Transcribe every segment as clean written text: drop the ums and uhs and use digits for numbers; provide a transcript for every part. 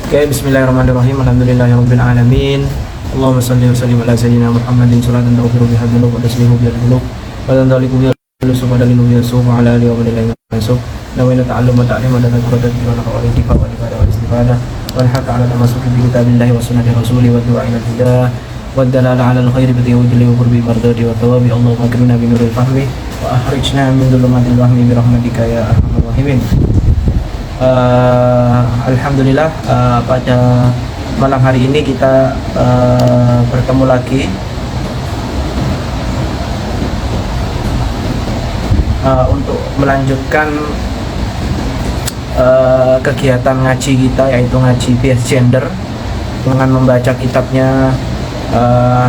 Oke, bismillahirrahmanirrahim. Alhamdulillahirabbil alamin. Allahumma shalli wa sallim ala sayyidina Muhammadin salatan taghfiru biha dzunub wa taslimu biha dzunub wa tantaliqu biha lusub wa dalilu biha sub wa ala alihi wa man yasub. Nawaitu ta'allum wa ta'lim wa tadhakkurat bi wa qawli tifa wa ibadah wa istifadah wal haqq ala tamasuki bi kitabillahi wa sunnati rasuli wa du'a ila al-huda wa dalala ala al-khairi bi tawajjuhi wa qurbi mardati wa thawabi. Allahumma akrimna bi nuril fahmi wa akhrijna min dhulumatil wahmi bi rahmatika ya arhamar rahimin. Alhamdulillah, pada malam hari ini kita bertemu lagi untuk melanjutkan kegiatan ngaji kita, yaitu ngaji bias gender, dengan membaca kitabnya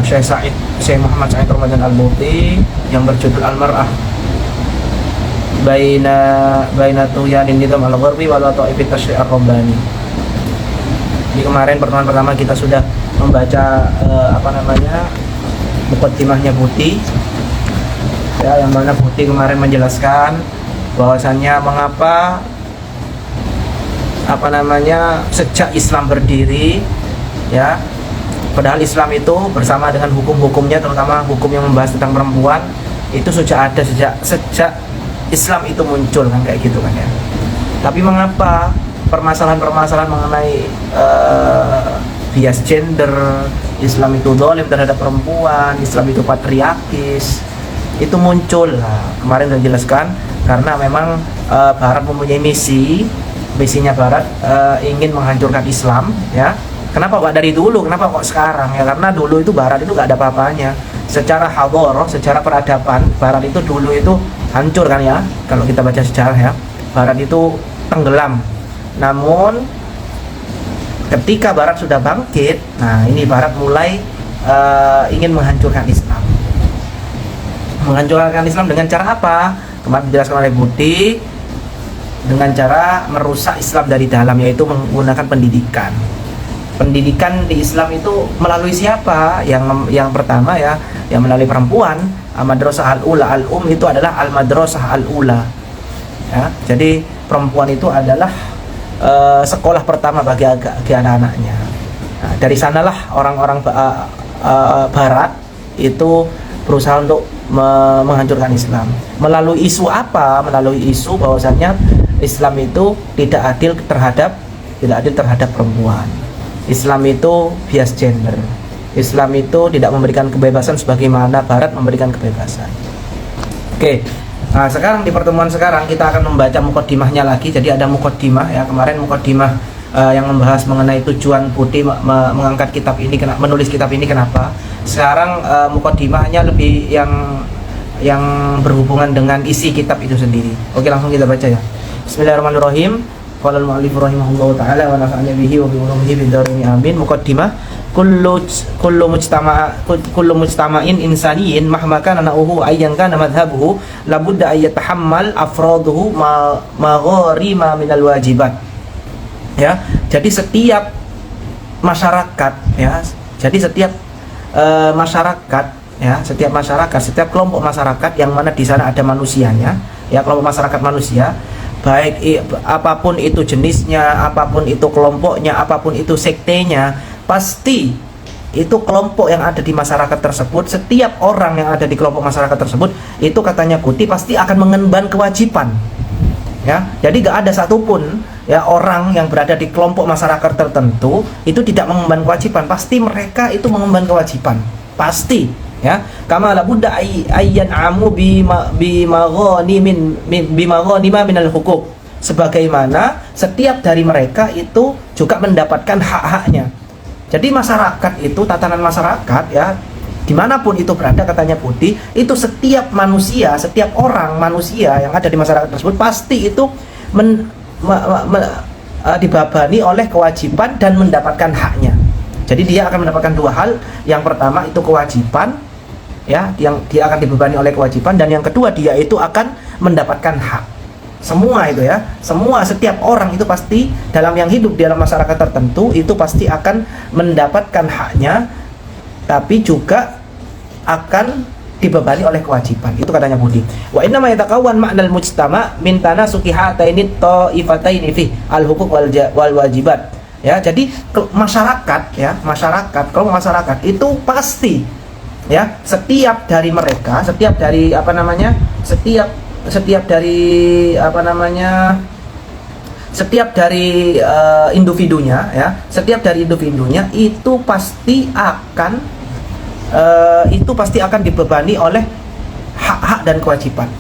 Syekh Muhammad Said Ramadan Al-Muti yang berjudul Al-Mar'ah Baina Tuyanin Nizam Al-Gharbi wal Ta'ifit Tasyri' Ar-Rabbani. Di kemarin pertemuan pertama kita sudah membaca muqaddimahnya Buti, ya, yang mana Buti kemarin menjelaskan bahwasannya mengapa sejak Islam berdiri, ya, padahal Islam itu bersama dengan hukum-hukumnya, terutama hukum yang membahas tentang perempuan, itu sudah ada sejak Islam itu muncul, kan, kayak gitu kan, ya. Tapi mengapa permasalahan-permasalahan mengenai bias gender, Islam itu zalim terhadap perempuan, Islam itu patriarkis, itu muncul? Nah, kemarin sudah jelaskan karena memang Barat mempunyai misinya Barat ingin menghancurkan Islam, ya. Kenapa kok dari dulu? Kenapa kok sekarang? Ya karena dulu itu Barat itu nggak ada apa-apanya. Secara hadharah, secara peradaban, Barat itu dulu itu hancur, kan, ya. Kalau kita baca sejarah, ya, Barat itu tenggelam. Namun ketika Barat sudah bangkit, nah ini Barat mulai ingin menghancurkan Islam. Menghancurkan Islam dengan cara apa? Kemarin dijelaskan oleh Buti, dengan cara merusak Islam dari dalam, yaitu menggunakan pendidikan. Pendidikan di Islam itu melalui siapa? Yang pertama, ya, yang melalui perempuan. Al-Madrasah Al-Ula, Al-Um itu adalah Al-Madrasah Al-Ula, ya. Jadi perempuan itu adalah sekolah pertama bagi anak-anaknya. Nah, dari sanalah orang-orang Barat itu berusaha untuk menghancurkan Islam. Melalui isu apa? Melalui isu bahwasannya Islam itu tidak adil terhadap perempuan. Islam itu bias gender. Islam itu tidak memberikan kebebasan sebagaimana Barat memberikan kebebasan. Oke. Nah, sekarang di pertemuan sekarang kita akan membaca muqaddimahnya lagi. Jadi ada muqaddimah, ya, kemarin muqaddimah yang membahas mengenai tujuan Buti mengangkat kitab ini, menulis kitab ini kenapa. Sekarang muqaddimahnya lebih yang berhubungan dengan isi kitab itu sendiri. Oke, langsung kita baca, ya. Bismillahirrahmanirrahim. Qala al-mu'allif rahimahullahu ta'ala wa nafa'ana bihi wa bi ulumihi bid darin amin. Muqaddimah: kullu mujtama'in insaniyin mahma kana nauhu ayyan kana madhhabuhu labudda ay yatahammal afraduhu magharima minal wajibat. Ya, jadi setiap masyarakat, ya, setiap kelompok masyarakat yang mana di sana ada manusianya, ya, kelompok masyarakat manusia, baik apapun itu jenisnya, apapun itu kelompoknya, apapun itu sektenya, pasti itu kelompok yang ada di masyarakat tersebut, setiap orang yang ada di kelompok masyarakat tersebut, itu katanya Buti pasti akan mengemban kewajiban, ya. Jadi gak ada satupun, ya, orang yang berada di kelompok masyarakat tertentu itu tidak mengemban kewajiban. Pasti mereka itu mengemban kewajiban, pasti, ya. Kama la budda ayyan amu bimaghanima minal hukuk, sebagaimana setiap dari mereka itu juga mendapatkan hak-haknya. Jadi masyarakat itu, tatanan masyarakat, ya, dimanapun itu berada, katanya Buti, itu setiap manusia, setiap orang manusia yang ada di masyarakat tersebut pasti itu dibebani oleh kewajiban dan mendapatkan haknya. Jadi dia akan mendapatkan dua hal. Yang pertama itu kewajiban, ya, yang dia akan dibebani oleh kewajiban, dan yang kedua dia itu akan mendapatkan hak. Semua itu, ya, setiap orang itu pasti dalam yang hidup di dalam masyarakat tertentu itu pasti akan mendapatkan haknya, tapi juga akan dibebani oleh kewajiban. Itu katanya Buti. Wa inna ma yatakawan ma'nal mujtama min tanasuki hataini ta'ifataini fi al-huquq wal wajibat. Ya, jadi masyarakat ya, kalau masyarakat itu pasti ya, setiap dari mereka, setiap dari apa namanya? Setiap dari apa namanya? Setiap dari individunya ya, setiap dari individunya itu pasti akan dibebani oleh hak-hak dan kewajiban.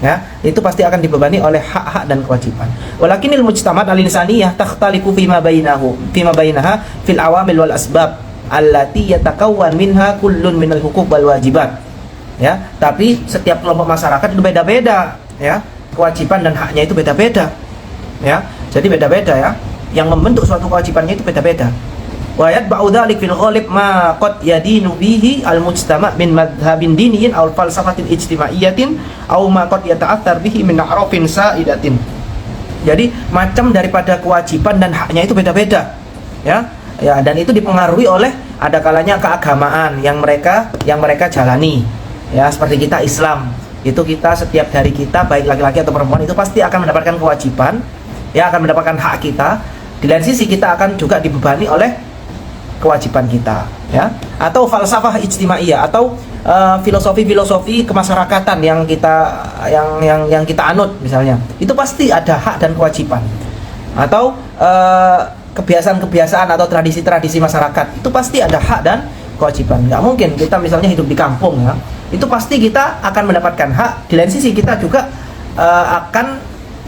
Ya, itu pasti akan dibebani oleh hak-hak dan kewajiban. Walakinil mujtama'at al-insaniyah takhtalifu fima bainaha fil awamil wal asbab allati yatakawwan minha kullun minal huquq wal wajibat. Ya, tapi setiap kelompok masyarakat itu beda-beda ya. Kewajiban dan haknya itu beda-beda. Ya, jadi beda-beda ya. Yang membentuk suatu kewajibannya itu beda-beda. Wa yatba'u dzalik fil ghalib ma qad yadinu bihi al-mujtama' min madhhabin diniyin aw falsafatin ijtimaiyatin aw ma qad yata'athar bihi min a'rafin sa'idatin. Jadi macam daripada kewajiban dan haknya itu beda-beda. Ya. Ya, dan itu dipengaruhi oleh ada kalanya keagamaan yang mereka jalani. Ya, seperti kita Islam. Itu kita setiap dari kita baik laki-laki atau perempuan itu pasti akan mendapatkan kewajiban, ya akan mendapatkan hak kita. Di lain sisi kita akan juga dibebani oleh kewajiban kita, ya. Atau falsafah ijtimaiyah atau filosofi kemasyarakatan yang kita anut misalnya. Itu pasti ada hak dan kewajiban. Atau kebiasaan-kebiasaan atau tradisi-tradisi masyarakat. Itu pasti ada hak dan kewajiban. Nggak mungkin kita misalnya hidup di kampung ya. Itu pasti kita akan mendapatkan hak. Di lain sisi kita juga akan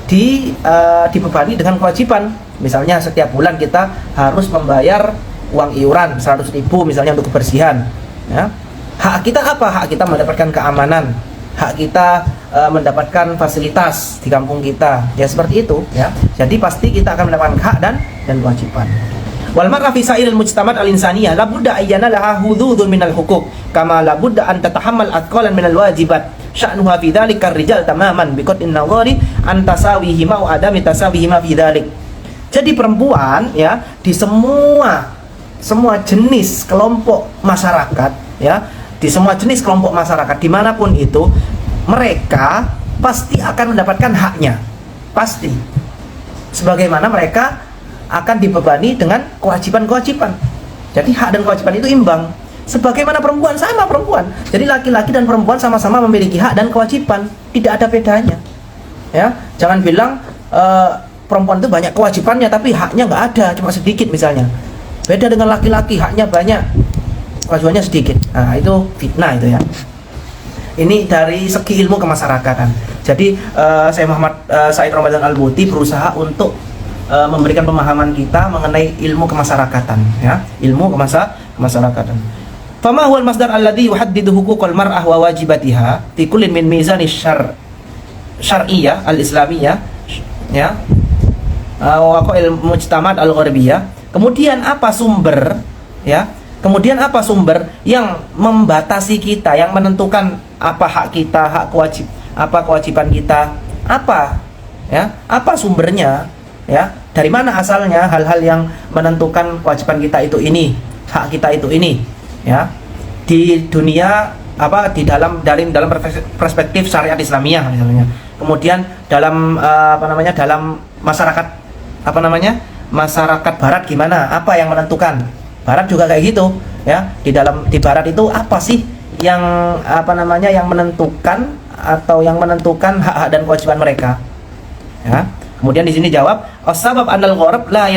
dibebani dengan kewajiban. Misalnya setiap bulan kita harus membayar uang iuran 100.000 misalnya untuk kebersihan ya. Hak kita apa? Hak kita mendapatkan keamanan, hak kita mendapatkan fasilitas di kampung kita ya, seperti itu ya. Jadi pasti kita akan mendapatkan hak dan kewajiban. Wal mar'a fi sa'iril mujtama'at al-insaniyah la budda ayyana laha hududun minal huquq kama la budda an tatahammal athqalan minal wajibat sya'nuha fi dzalika ar-rijal tamaman biqatin nadhari an tasawihima wa adami tasawihima fi dzalik. Jadi perempuan ya di semua jenis kelompok masyarakat ya, di semua jenis kelompok masyarakat dimanapun itu mereka pasti akan mendapatkan haknya, pasti sebagaimana mereka akan dibebani dengan kewajiban-kewajiban. Jadi hak dan kewajiban itu imbang. Sebagaimana perempuan sama perempuan. Jadi laki-laki dan perempuan sama-sama memiliki hak dan kewajiban, tidak ada bedanya. Ya, jangan bilang perempuan itu banyak kewajibannya tapi haknya nggak ada, cuma sedikit misalnya. Beda dengan laki-laki, haknya banyak, kewajibannya sedikit. Nah, itu fitnah itu ya. Ini dari segi ilmu kemasyarakatan. Jadi saya Muhammad Said Ramadan Al-Buti berusaha untuk memberikan pemahaman kita mengenai ilmu kemasyarakatan ya, ilmu kemasyarakatan. Fama huwal masdar alladhi yuhaddidu huquqal mar'ah wa wajibatiha fi kullin min mizani syar'iyyah al-islamiyah ya, wa qa'il mujtama'at al-gharbiyah. Kemudian apa sumber ya? Kemudian apa sumber yang membatasi kita, yang menentukan apa hak kita, apa kewajiban kita, apa ya? Apa sumbernya ya? Dari mana asalnya hal-hal yang menentukan kewajiban kita itu ini, hak kita itu ini ya? Di dunia apa di dalam perspektif syariat Islamiyah misalnya. Kemudian dalam dalam masyarakat masyarakat barat gimana? Apa yang menentukan? Barat juga kayak gitu ya. Di barat itu apa sih yang yang menentukan atau yang menentukan hak-hak dan kewajiban mereka? Ya. Kemudian di sini jawab, as-sabab anal gharab la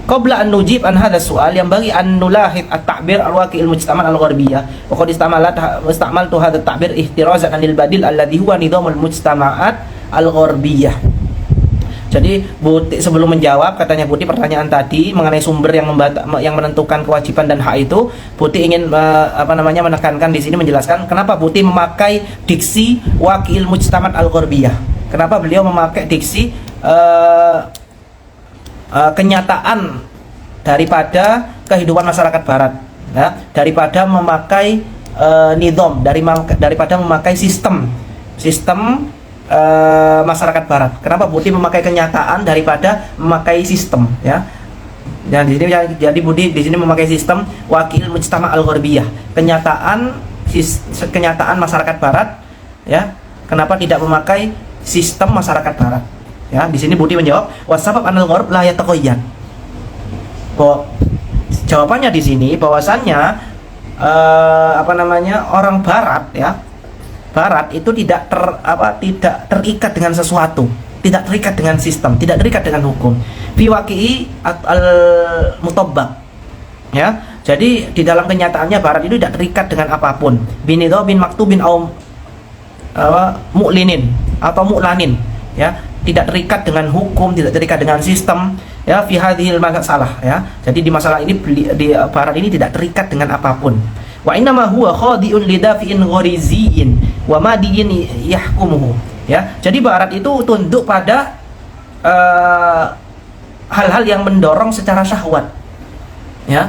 qabla an nujib an hadha su'al yang bagi an nulahid at-ta'bir al-waqi'il mujtama' al-gharbiyah wa qad istamaltu hadha at-ta'bir ihtirazan anil badil alladhi huwa nidhamul mujtama'at al-gharbiyah. Jadi Buti sebelum menjawab, katanya Buti pertanyaan tadi mengenai sumber yang menentukan kewajiban dan hak itu, Buti ingin menekankan di sini, menjelaskan kenapa Buti memakai diksi waqi'il mujtama' al-gharbiyah. Kenapa beliau memakai diksi kenyataan daripada kehidupan masyarakat barat ya, daripada memakai nidham, daripada memakai sistem masyarakat barat. Kenapa Buti memakai kenyataan daripada memakai sistem ya? Dan di sini jadi Buti di sini memakai sistem wakil mujtama' al-gharbiyah, kenyataan masyarakat barat ya. Kenapa tidak memakai sistem masyarakat barat Ya, di sini Budi menjawab wasabab anal gharb la yataqayyad. Bahwa jawabannya di sini bahwasannya orang barat ya. Barat itu tidak terikat dengan sesuatu, tidak terikat dengan sistem, tidak terikat dengan hukum. Fi waqi'i al-mutabbaq. Ya. Jadi di dalam kenyataannya barat itu tidak terikat dengan apapun. Binidha bin maktubin au mu'linin atau mu'lanin, ya. Tidak terikat dengan hukum, tidak terikat dengan sistem, ya, fi hadhil masalah, ya. Jadi di masalah ini di barat ini tidak terikat dengan apapun. Wa inna ma huwa khadi'un lidafi'in ghariziyin wa madiyin yahkumuhu, ya. Jadi barat itu tunduk pada hal-hal yang mendorong secara syahwat, ya.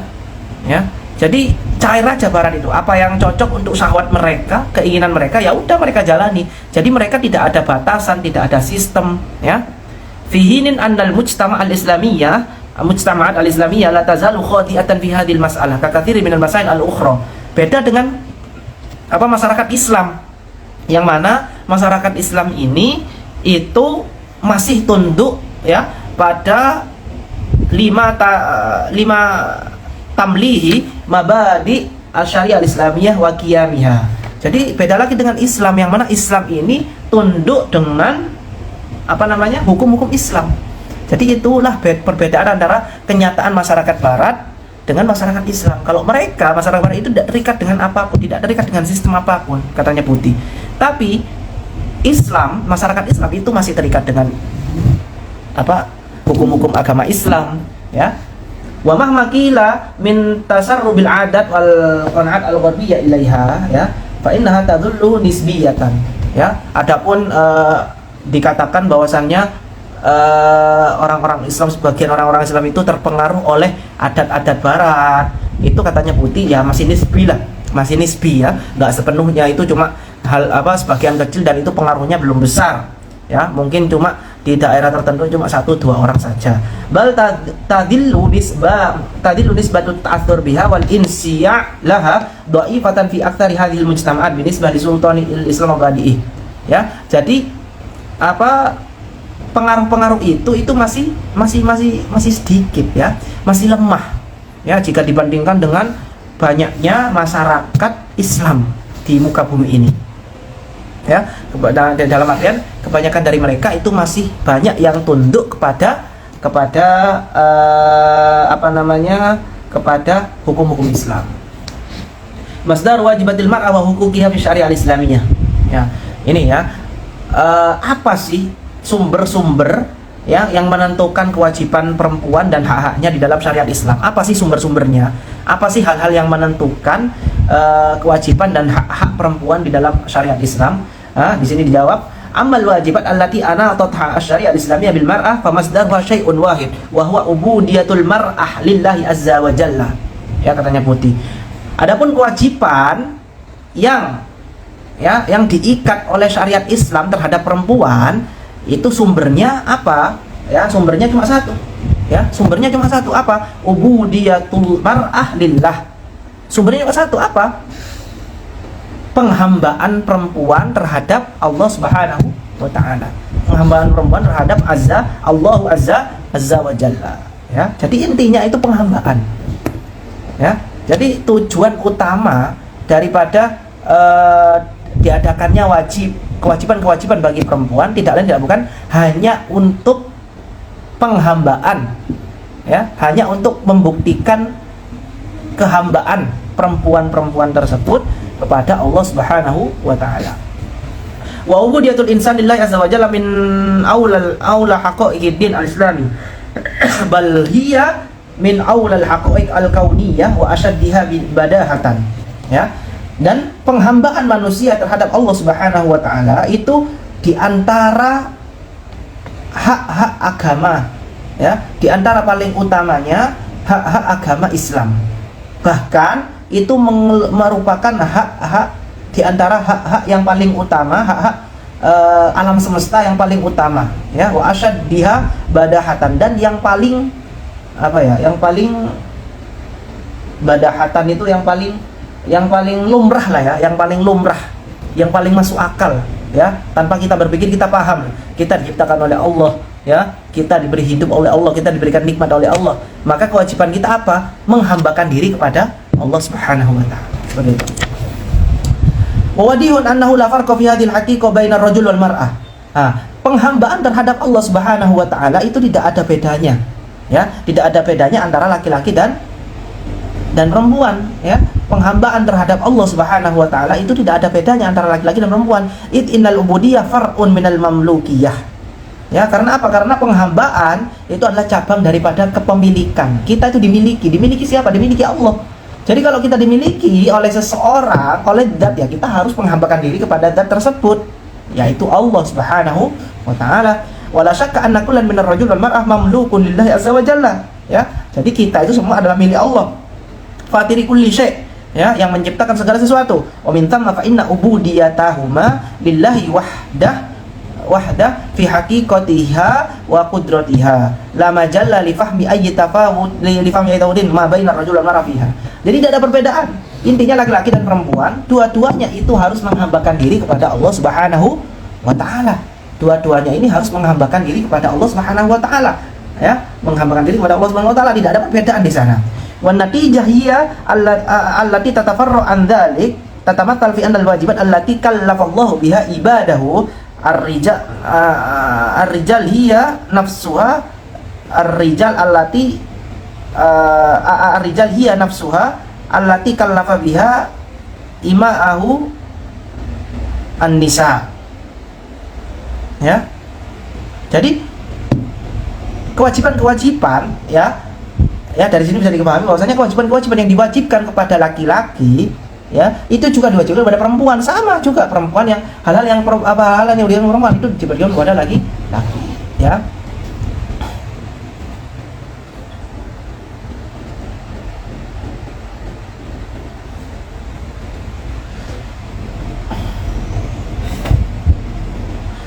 Ya. Jadi cair aja barat itu, apa yang cocok untuk syahwat mereka, keinginan mereka, ya udah mereka jalani. Jadi mereka tidak ada batasan, tidak ada sistem, ya. Fihinin annal mujtama' al-islamiyah, mujtama'at al-islamiyah la tazalu khadi'atan fi hadhil mas'alah ka katsiri minal masail al-ukhra. Beda dengan masyarakat Islam, yang mana masyarakat Islam ini itu masih tunduk, ya, pada lima tamlihi mabadi al-syariah al-islamiyah wa qiyamihah. Jadi beda lagi dengan Islam, yang mana Islam ini tunduk dengan hukum-hukum Islam. Jadi itulah perbedaan antara kenyataan masyarakat barat dengan masyarakat Islam. Kalau mereka, masyarakat barat itu tidak terikat dengan apapun, tidak terikat dengan sistem apapun, katanya Putih. Tapi Islam, masyarakat Islam itu masih terikat dengan hukum-hukum agama Islam, ya. Wa mahma qila min tasarrubil adat wal qanaat al-gharbiyyah ilaiha, ya, fa innaha tadullu nisbiyatan, ya. Adapun dikatakan bahwasannya orang-orang Islam, sebagian orang-orang Islam itu terpengaruh oleh adat-adat barat, itu katanya Putih, ya, masih nisbi lah, masih nisbi, ya, nggak sepenuhnya, itu cuma sebagian kecil dan itu pengaruhnya belum besar, ya, mungkin cuma di daerah tertentu cuma 1-2 orang saja. Bal tadillu nisbatut ta'athur biha wal insya' laha dha'ifatan fi aktsari hadhil mujtama'at binisbah li sultanil Islam badi'i. Ya, jadi pengaruh-pengaruh itu masih sedikit, ya, masih lemah, ya, jika dibandingkan dengan banyaknya masyarakat Islam di muka bumi ini, ya. Dalam artian kebanyakan dari mereka itu masih banyak yang tunduk kepada hukum-hukum Islam. Masdar wajibatil mar'ah wa huquqiha fi syariah al-islamiyah. Ya, ini, ya. Apa sih sumber-sumber, ya, yang menentukan kewajiban perempuan dan hak-haknya di dalam syariat Islam? Apa sih sumber-sumbernya? Apa sih hal-hal yang menentukan kewajiban dan hak-hak perempuan di dalam syariat Islam? Di sini dijawab, amal wajibat allati anatat asy-syari'ah al-islamiyah bil mar'ah fa masdaruha syai'un wahid wa huwa ubudiyatul mar'ah lillahi azza wa jalla, ya, katanya Putih. Adapun kewajiban yang diikat oleh syariat Islam terhadap perempuan, itu sumbernya apa? Ya, sumbernya cuma satu. Ya, sumbernya cuma satu, apa? Ubudiyatul mar'ah lillah. Sumbernya cuma satu, apa? Penghambaan perempuan terhadap Allah Subhanahu wa ta'ala. Penghambaan perempuan terhadap Allah azza wa jalla, ya. Jadi intinya itu penghambaan, ya. Jadi tujuan utama daripada diadakannya kewajiban-kewajiban bagi perempuan tidak lain tidak bukan hanya untuk penghambaan, ya, hanya untuk membuktikan kehambaan perempuan-perempuan tersebut kepada Allah Subhanahu wa ta'ala. Wa ubudiyatul insan lillahi azza wa jalla min aula haqa'iqid din al-islami bal hiya min aula al-haqa'iq al-kauniyah wa ashaddiha badahatan, ya. Dan penghambaan manusia terhadap Allah Subhanahu wa ta'ala itu diantara hak-hak agama, ya, diantara paling utamanya hak-hak agama Islam. Bahkan itu merupakan hak-hak diantara hak-hak yang paling utama, hak-hak alam semesta yang paling utama, ya, wa asyaddiha badahatan, dan yang paling yang paling badahatan itu yang paling lumrah lah, ya, yang paling lumrah, yang paling masuk akal, ya, tanpa kita berpikir kita paham, kita diciptakan oleh Allah ya, kita diberi hidup oleh Allah, kita diberikan nikmat oleh Allah, maka kewajiban kita apa? Menghambakan diri kepada Allah Subhanahu wa taala. Seperti itu. Wa wadihun annahu la farqa fi hadhil haqiqah bainar rajul wal mar'ah. Penghambaan terhadap Allah Subhanahu wa taala itu tidak ada bedanya. Ya, tidak ada bedanya antara laki-laki dan perempuan, ya. Penghambaan terhadap Allah Subhanahu wa taala itu tidak ada bedanya antara laki-laki dan perempuan. Innal ubudiyah far'un minal mamlukiyah. Ya, karena apa? Karena penghambaan itu adalah cabang daripada kepemilikan. Kita itu dimiliki. Dimiliki siapa? Dimiliki Allah. Jadi kalau kita dimiliki oleh seseorang, oleh zat, ya kita harus menghambakan diri kepada zat tersebut, yaitu Allah Subhanahu wa taala. Wala syakka anna kullan minar rajul wal mar'ah mamlukun lillahi azza wa jalla. Ya. Jadi kita itu semua adalah milik Allah. Fatiri kulli syai', ya, yang menciptakan segala sesuatu. Wa min thamma fa inna ubudiyatahuma lillahi wahdah fi haqiqatiha wa qudratiha la majalla li fahmi ayyi tafawut li fahmi ayyi tawdin ma bainar rajul wal mar'ah fiha. Jadi tidak ada perbedaan. Intinya laki-laki dan perempuan dua-duanya itu harus menghambakan diri kepada Allah Subhanahu wa taala. Dua-duanya ini harus menghambakan diri kepada Allah Subhanahu wa taala, ya, menghambakan diri kepada Allah Subhanahu wa taala, tidak ada perbedaan di sana. Wan natijah hiya allati tatafarra an dzalik tatamattal fi anna al-wajibat allati kallafallahu biha ibadahu ar-rijal hiya nafsuha ar-rijal hiya nafsuha allati kallafa biha ima'ahu an-nisa. Ya. Jadi kewajiban-kewajiban, ya dari sini bisa dipahami bahwasanya kewajiban-kewajiban yang diwajibkan kepada laki-laki, ya, itu juga diwajibkan kepada perempuan. Sama juga perempuan, yang hal-hal yang diwajibkan perempuan itu diwajibkan kepada laki-laki, ya.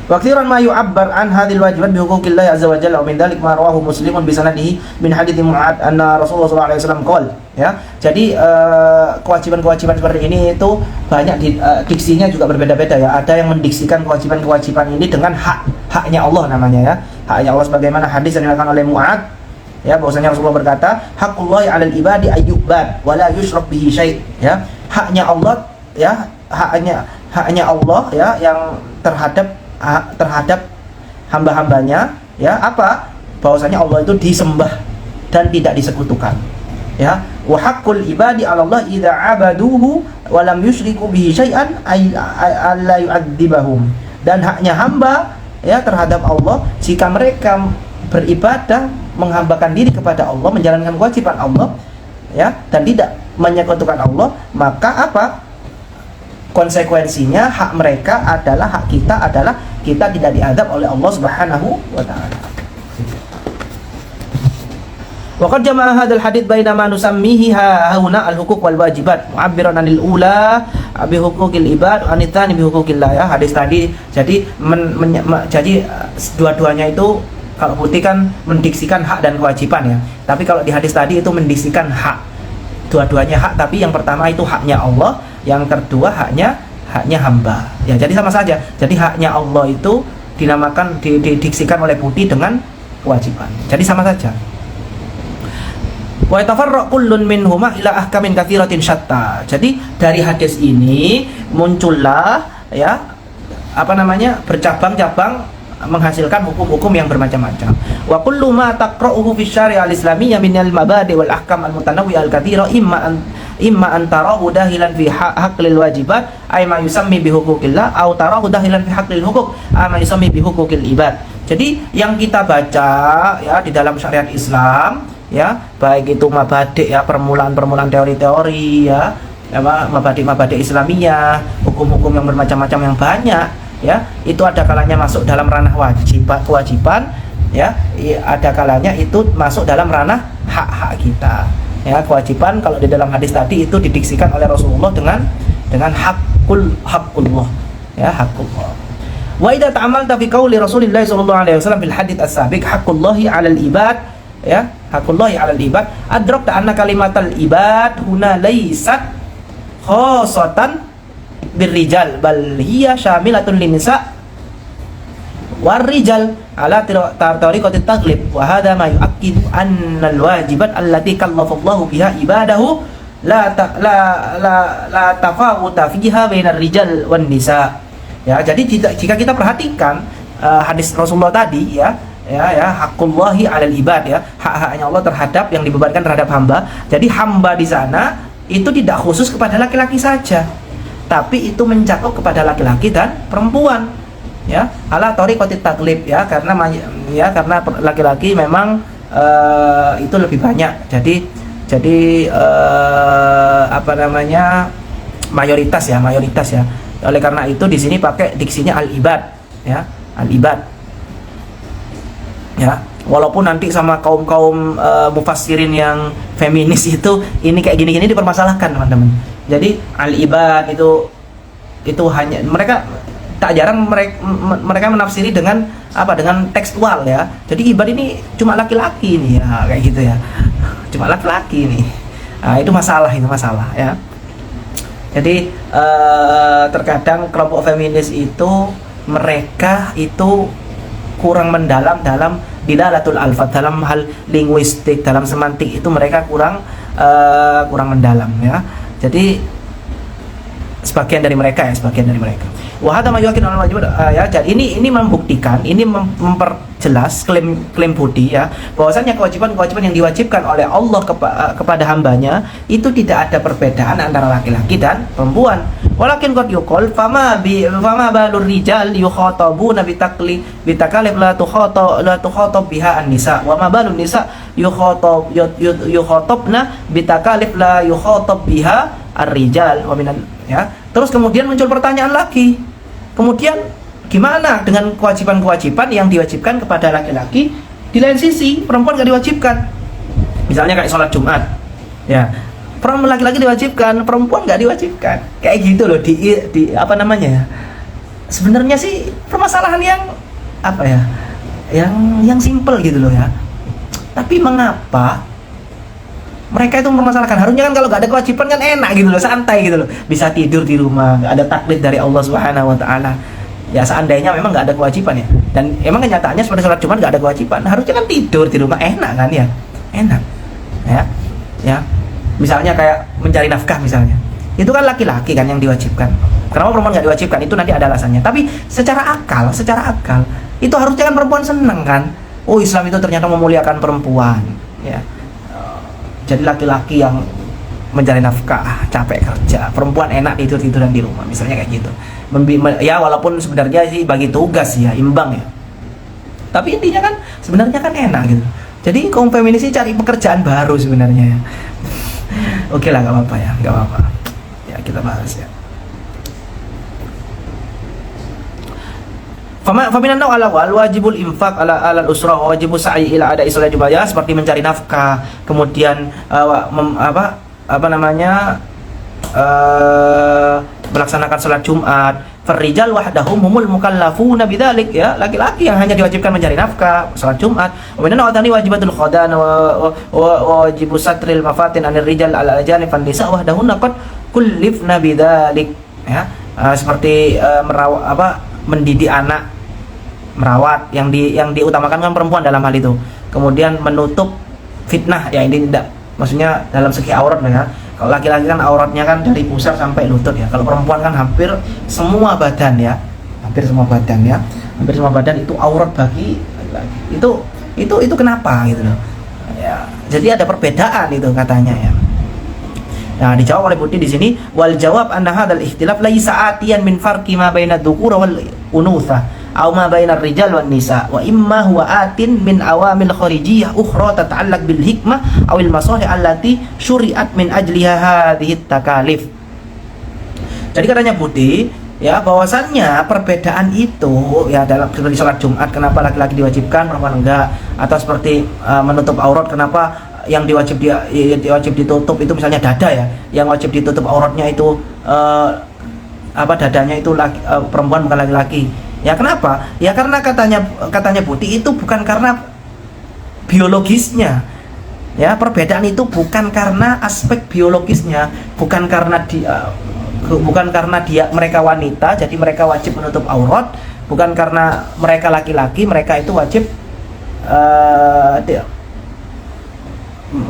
Wakthiran ma yu'abbar an hadhil wajibat bi huquqillah azza wa jalla wa min dzalik ma rawahu Muslimun bi sanadihi min hadits Mu'adz anna Rasulullah sallallahu alaihi wasallam qol, ya. Jadi kewajiban-kewajiban seperti ini itu banyak diksinya juga berbeda-beda, ya. Ada yang mendiksikan kewajiban-kewajiban ini dengan haknya Allah namanya, ya. Haknya Allah sebagaimana hadis yang diriwayatkan oleh Mu'adz, ya, bahwasanya Rasulullah berkata, haqqullahi 'alal ibadi ayyubad wa la yusyrak bihi syai', ya. Haknya Allah, ya, haknya Allah, ya, yang terhadap hamba-hambanya, ya, apa? Bahwasanya Allah itu disembah dan tidak disekutukan, ya. Wa haqqul ibadi 'ala Allah idza 'abaduhu wa lam yusyriku bihi syai'an alla yu'adzibahum. Dan haknya hamba, ya, terhadap Allah jika mereka beribadah, menghambakan diri kepada Allah, menjalankan kewajiban Allah, ya, dan tidak menyekutukan Allah, maka apa? Konsekuensinya hak mereka adalah hak kita, adalah kita tidak diadab oleh Allah Subhanahu wa taala. Wa qad jama'a hadzal hadits baina ma nusammihi hauna al-huquq wal wajibat mu'abbiran 'anil ula bi huquqil ibad wa anitsani bi huquqillah, ya. Hadis tadi jadi jadi dua-duanya itu kalau putih kan mendiksikan hak dan kewajiban, ya. Tapi kalau di hadis tadi itu mendiksikan hak. Dua-duanya hak, tapi yang pertama itu haknya Allah, yang kedua haknya hamba, ya. Jadi sama saja. Jadi haknya Allah itu dinamakan didiksikan oleh putih dengan kewajiban. Jadi sama saja. Wa yatafarraqu kullun minhuma ila ahkamin katsiratin syatta. Jadi dari hadis ini muncullah, ya, bercabang-cabang, menghasilkan hukum-hukum yang bermacam-macam. Wa kullu ma taqra'uhu fi syari'ah al-islamiyyah min al-mabadi' wal ahkam al-mutanawwi'ah al-katsira imma an tarahu dahilan fi haqqil wajibat ay ma yusammi bi huquqillah aw tarahu dahilan fi haqqil huquq ay ma yusammi bi huquqil ibad. Jadi yang kita baca, ya, di dalam syariat Islam, ya, baik itu mabadi', ya, permulaan-permulaan teori-teori, ya, mabadi' Islamiyah, hukum-hukum yang bermacam-macam yang banyak, ya, itu ada kalanya masuk dalam ranah kewajiban, ya, ada kalanya itu masuk dalam ranah hak-hak kita, ya. Kewajiban kalau di dalam hadis tadi itu didiksikan oleh Rasulullah dengan haqqullah, ya, haqqullah. Wa idza ta'amalta fi qauli Rasulillah sallallahu alaihi wasallam fil hadits as-sabiq haqqullahi 'alal ibad, ya, haqqullahi 'alal ibad, adrakta anna kalimatal ibad huna laysat khassatan birrijal bal hiya syamilatun linnisa warijal ala tariqati taglib wa hadha ma yu'akkidu anna al-wajibat allati kallafallahu biha ibadahu la tafawuta fiha bainar rijal wan nisa. Ya, jadi jika kita perhatikan hadis Rasulullah tadi ya hakullahi 'alal ibad ya, hak-haknya Allah terhadap yang dibebankan terhadap hamba. Jadi hamba di sana itu tidak khusus kepada laki-laki saja, tapi itu mencakup kepada laki-laki dan perempuan ya, ala tariqatit taglib ya, karena laki-laki memang itu lebih banyak. Jadi apa namanya, mayoritas ya. Oleh karena itu di sini pakai diksinya al-ibad ya, al-ibad ya. Walaupun nanti sama kaum mufassirin yang feminis itu ini kayak gini-gini dipermasalahkan, teman-teman. Jadi al-ibad itu hanya mereka tak jarang mereka menafsiri dengan tekstual ya. Jadi ibad ini cuma laki-laki ini ya, kayak gitu ya. Cuma laki-laki ini. Nah, itu masalah ya. Jadi terkadang kelompok feminis itu mereka itu kurang mendalam dalam dilalatul alfat, dalam hal linguistik, dalam semantik itu mereka kurang mendalam ya. Jadi sebagian dari mereka. Wa hadza ma yu'akkidu al-wajib ya. Jadi ini membuktikan, ini memperjelas klaim Budi ya, bahwasanya kewajiban-kewajiban yang diwajibkan oleh Allah kepada hambanya itu tidak ada perbedaan antara laki-laki dan perempuan. Walakin qad yuqal fama balur rijal yukhatabuna bitakalif la tukhatab biha an-nisa wa ma balun nisa yukhatabna bitakalif la yukhatab biha ar-rijal wa minan ya. Terus kemudian muncul pertanyaan lagi. Kemudian gimana dengan kewajiban-kewajiban yang diwajibkan kepada laki-laki, di lain sisi perempuan nggak diwajibkan? Misalnya kayak sholat Jumat, ya, perempuan laki-laki diwajibkan, perempuan nggak diwajibkan, kayak gitu loh. Di apa namanya? Sebenarnya sih permasalahan yang simple gitu loh ya. Tapi mengapa mereka itu mempermasalahkan? Harusnya kan kalau nggak ada kewajiban kan enak gitu loh, santai gitu loh, bisa tidur di rumah, nggak ada taklid dari Allah Subhanahu Wa Taala. Ya seandainya memang nggak ada kewajiban ya, dan emang kenyataannya seperti sholat Jumat nggak ada kewajiban, harusnya kan tidur di rumah, enak kan ya, enak ya. Misalnya kayak mencari nafkah misalnya, itu kan laki-laki kan yang diwajibkan. Kenapa perempuan nggak diwajibkan? Itu nanti ada alasannya. Tapi secara akal itu harusnya kan perempuan seneng kan. Oh, Islam itu ternyata memuliakan perempuan ya. Jadi laki-laki yang mencari nafkah, capek kerja, perempuan enak tidur-tiduran di rumah, misalnya kayak gitu. Ya walaupun sebenarnya sih bagi tugas ya, imbang ya. Tapi intinya kan sebenarnya kan enak gitu. Jadi kaum feminis ini cari pekerjaan baru sebenarnya ya. Oke lah, nggak apa-apa. Ya kita bahas ya. Faminan ala wajibul infak ala usra wa wajibus sa'i ila ada isolah jubaya, seperti mencari nafkah, kemudian melaksanakan salat Jumat. Farijal wahdahum humul mukallafuna bidzalik ya, laki-laki yang hanya diwajibkan mencari nafkah, salat Jumat. Wa minna watani wajibatul khadan wa wajibus satril mafatin anir rijal ala ajanib fan nisa wahdahunna qad kullifna bidzalik ya. Seperti mendidik anak, merawat, yang diutamakan kan perempuan dalam hal itu. Kemudian menutup fitnah ya, ini tidak maksudnya dalam segi aurat ya. Kalau laki-laki kan auratnya kan dari pusar sampai lutut ya. Kalau perempuan kan hampir semua badan ya. Hampir semua badan itu aurat bagi laki-laki. Itu kenapa gitu loh. Ya, jadi ada perbedaan itu katanya ya. Nah, dijawab oleh Budi di sini, wal jawab anna hadzal ikhtilaf laisa atiyan min farqi ma baina dzukura wal unutha aw ma baina rijal wan nisa wa imma huwa atin min awamil kharijiyah ukhra tata'allaq bil hikmah aw al masalih allati syuri'at min ajliha hadhihi takalif. Jadi katanya Budi ya, bahwasannya perbedaan itu ya dalam seperti sholat Jumat kenapa laki-laki diwajibkan perempuan enggak, atau seperti menutup aurat kenapa yang diwajib ditutup itu misalnya dada ya, yang wajib ditutup auratnya itu dadanya itu perempuan bukan laki-laki. Ya kenapa? Ya karena katanya Budi itu bukan karena biologisnya. Ya, perbedaan itu bukan karena aspek biologisnya, bukan karena mereka wanita jadi mereka wajib menutup aurat, bukan karena mereka laki-laki mereka itu wajib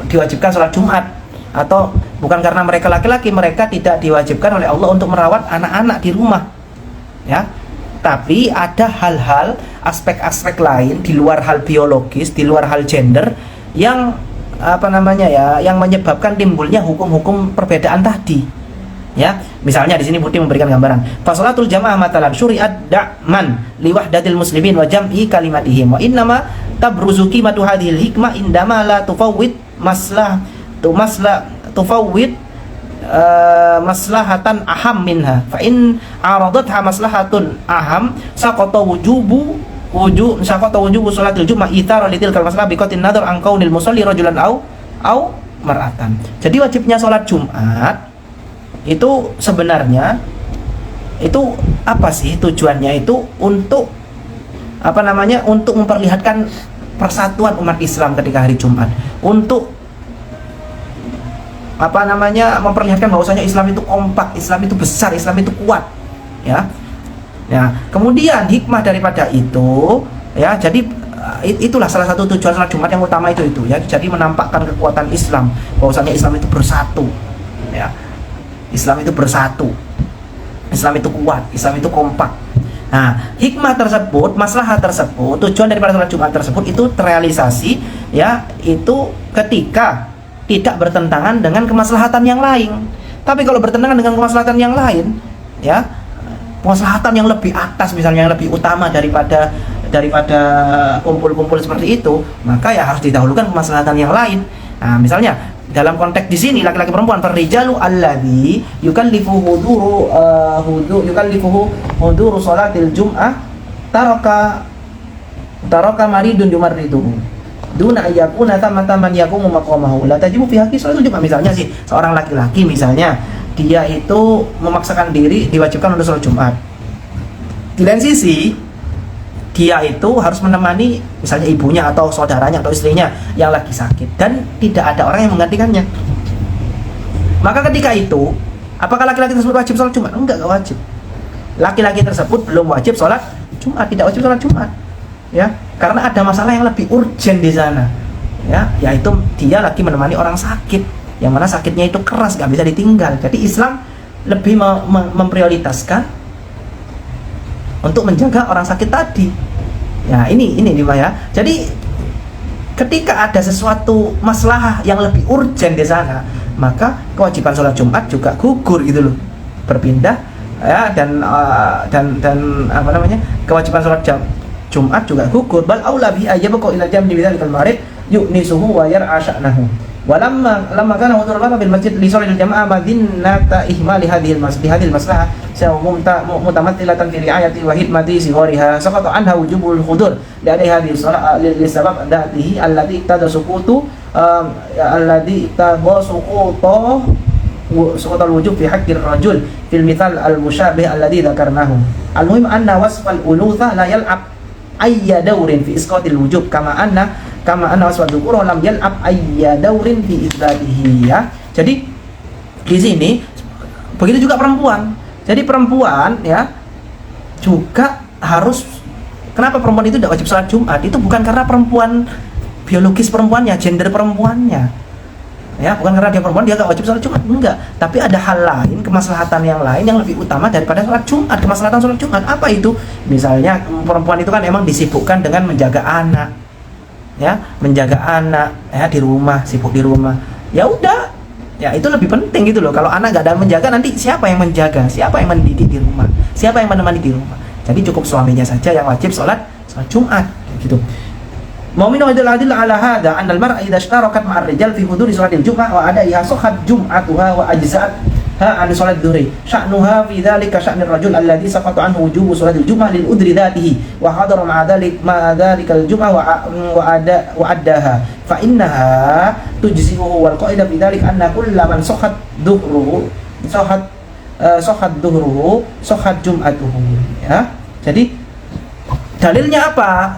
diwajibkan sholat Jumat, atau bukan karena mereka laki-laki mereka tidak diwajibkan oleh Allah untuk merawat anak-anak di rumah, ya. Tapi ada hal-hal, aspek-aspek lain di luar hal biologis, di luar hal gender yang yang menyebabkan timbulnya hukum-hukum perbedaan tadi. Ya, misalnya di sini Budi memberikan gambaran. Fasolatul jamaah matalan syuri'at da'man liwahdatil muslimin wa jam'i kalimatihim wa innama tabruzu qimatu hadhil hikmah indama la tufawwid maslahatan aham minha fa in aradatha maslahatun aham saqata wujubu sholatil jumat ithara litil kal masalah biqatin nadhar an qaunil musalli rajulan au mar'atan. Jadi wajibnya sholat Jumat itu sebenarnya itu apa sih tujuannya? Itu untuk untuk memperlihatkan persatuan umat Islam ketika hari Jumat, untuk memperlihatkan bahwasanya Islam itu kompak, Islam itu besar, Islam itu kuat, ya. Nah, kemudian hikmah daripada itu, ya, jadi itulah salah satu tujuan salat Jumat yang utama itu ya. Jadi menampakkan kekuatan Islam, bahwasanya Islam itu bersatu, ya. Islam itu bersatu, Islam itu kuat, Islam itu kompak. Nah, hikmah tersebut, maslahat tersebut, tujuan daripada sholat Jumat tersebut itu terrealisasi, ya, itu ketika tidak bertentangan dengan kemaslahatan yang lain. Tapi kalau bertentangan dengan kemaslahatan yang lain, ya, kemaslahatan yang lebih atas, misalnya yang lebih utama daripada kumpul-kumpul seperti itu, maka ya harus didahulukan kemaslahatan yang lain. Nah, misalnya dalam konteks di sini laki-laki perempuan, farrijalu alladzi yukallifuhu huduru sholatil jum'ah taraka maridun yumarriduhu duna ayyakuna tamatan yaqumu maqamahu la tajibu fi haqqi sholatil jum'ah. Misalnya sih seorang laki-laki, misalnya dia itu memaksakan diri diwajibkan untuk sholat Jumat, di lain sisi dia itu harus menemani misalnya ibunya atau saudaranya atau istrinya yang lagi sakit dan tidak ada orang yang menggantikannya. Maka ketika itu, apakah laki-laki tersebut wajib sholat Jumat? Enggak wajib. Laki-laki tersebut belum wajib sholat Jumat, tidak wajib sholat Jumat, ya, karena ada masalah yang lebih urgent di sana, ya, yaitu dia lagi menemani orang sakit, yang mana sakitnya itu keras, nggak bisa ditinggal. Jadi Islam lebih memprioritaskan untuk menjaga orang sakit tadi. Ya, ini nih Pak, ya. Jadi ketika ada sesuatu masalah yang lebih urgent di sana, maka kewajiban sholat Jumat juga gugur gitu loh, berpindah, ya, dan kewajiban sholat Jumat juga gugur. Bal aula bi ayyabqa ila jam'i bidzalikal marid yu'nisuhu wa yar'a sya'nahu. Walamma kana hudurul baba bil masjid li sholatil jamaah madinnata ihmali hadhil maslahah mutamattilatan fi riayati wa hidmati sighariha saqata anha wujubul hudur li hadhihi shalah li sabab datihi alladhi tadasuqutu alladhi tadasuqutu suqatal wujub fi haqqir rajul fil mithal al musyabih alladhi dzakarnahu. Al-muhim anna wasfal ulutha la yal'ab ayya dawrin fi isqatil wujub kama anna wasfad dzukura lam yal'ab ayya dawrin fi idzatihi, ya. Jadi di sini begitu juga perempuan. Jadi perempuan, ya, juga harus, kenapa perempuan itu tidak wajib sholat Jumat? Itu bukan karena perempuan biologis perempuannya, gender perempuannya, ya, bukan karena dia perempuan dia nggak wajib sholat Jumat, enggak. Tapi ada hal lain, kemaslahatan yang lain yang lebih utama daripada sholat Jumat. Kemaslahatan sholat Jumat apa itu? Misalnya perempuan itu kan emang disibukkan dengan menjaga anak, ya, menjaga anak, ya, di rumah, sibuk di rumah, ya udah, ya itu lebih penting gitu loh. Kalau anak nggak ada menjaga, nanti siapa yang menjaga, siapa yang mendidik di rumah, siapa yang menemani di rumah? Jadi cukup suaminya saja yang wajib sholat Jumat gitu. Mu'minu adil ala hadha anna al-mar'a idza ishtarakat ma'ar rijal fi huduri sholatil jum'ah wa adaiha sahhat jum'atuha wa ajza'at an sholat dhuhri sya'nuha fi dzalika sya'nir rajul alladhi saqata anhu wujubu sholatil jum'ah lil udri dzatihi wa hadara ma'a dzalikal jum'ah wa addaha fa innaha tujzi'uhu wal qa'idah fi dzalika anna kullaman sahhat dhuhruhu sahhat jum'atuhu, ya. Jadi dalilnya apa?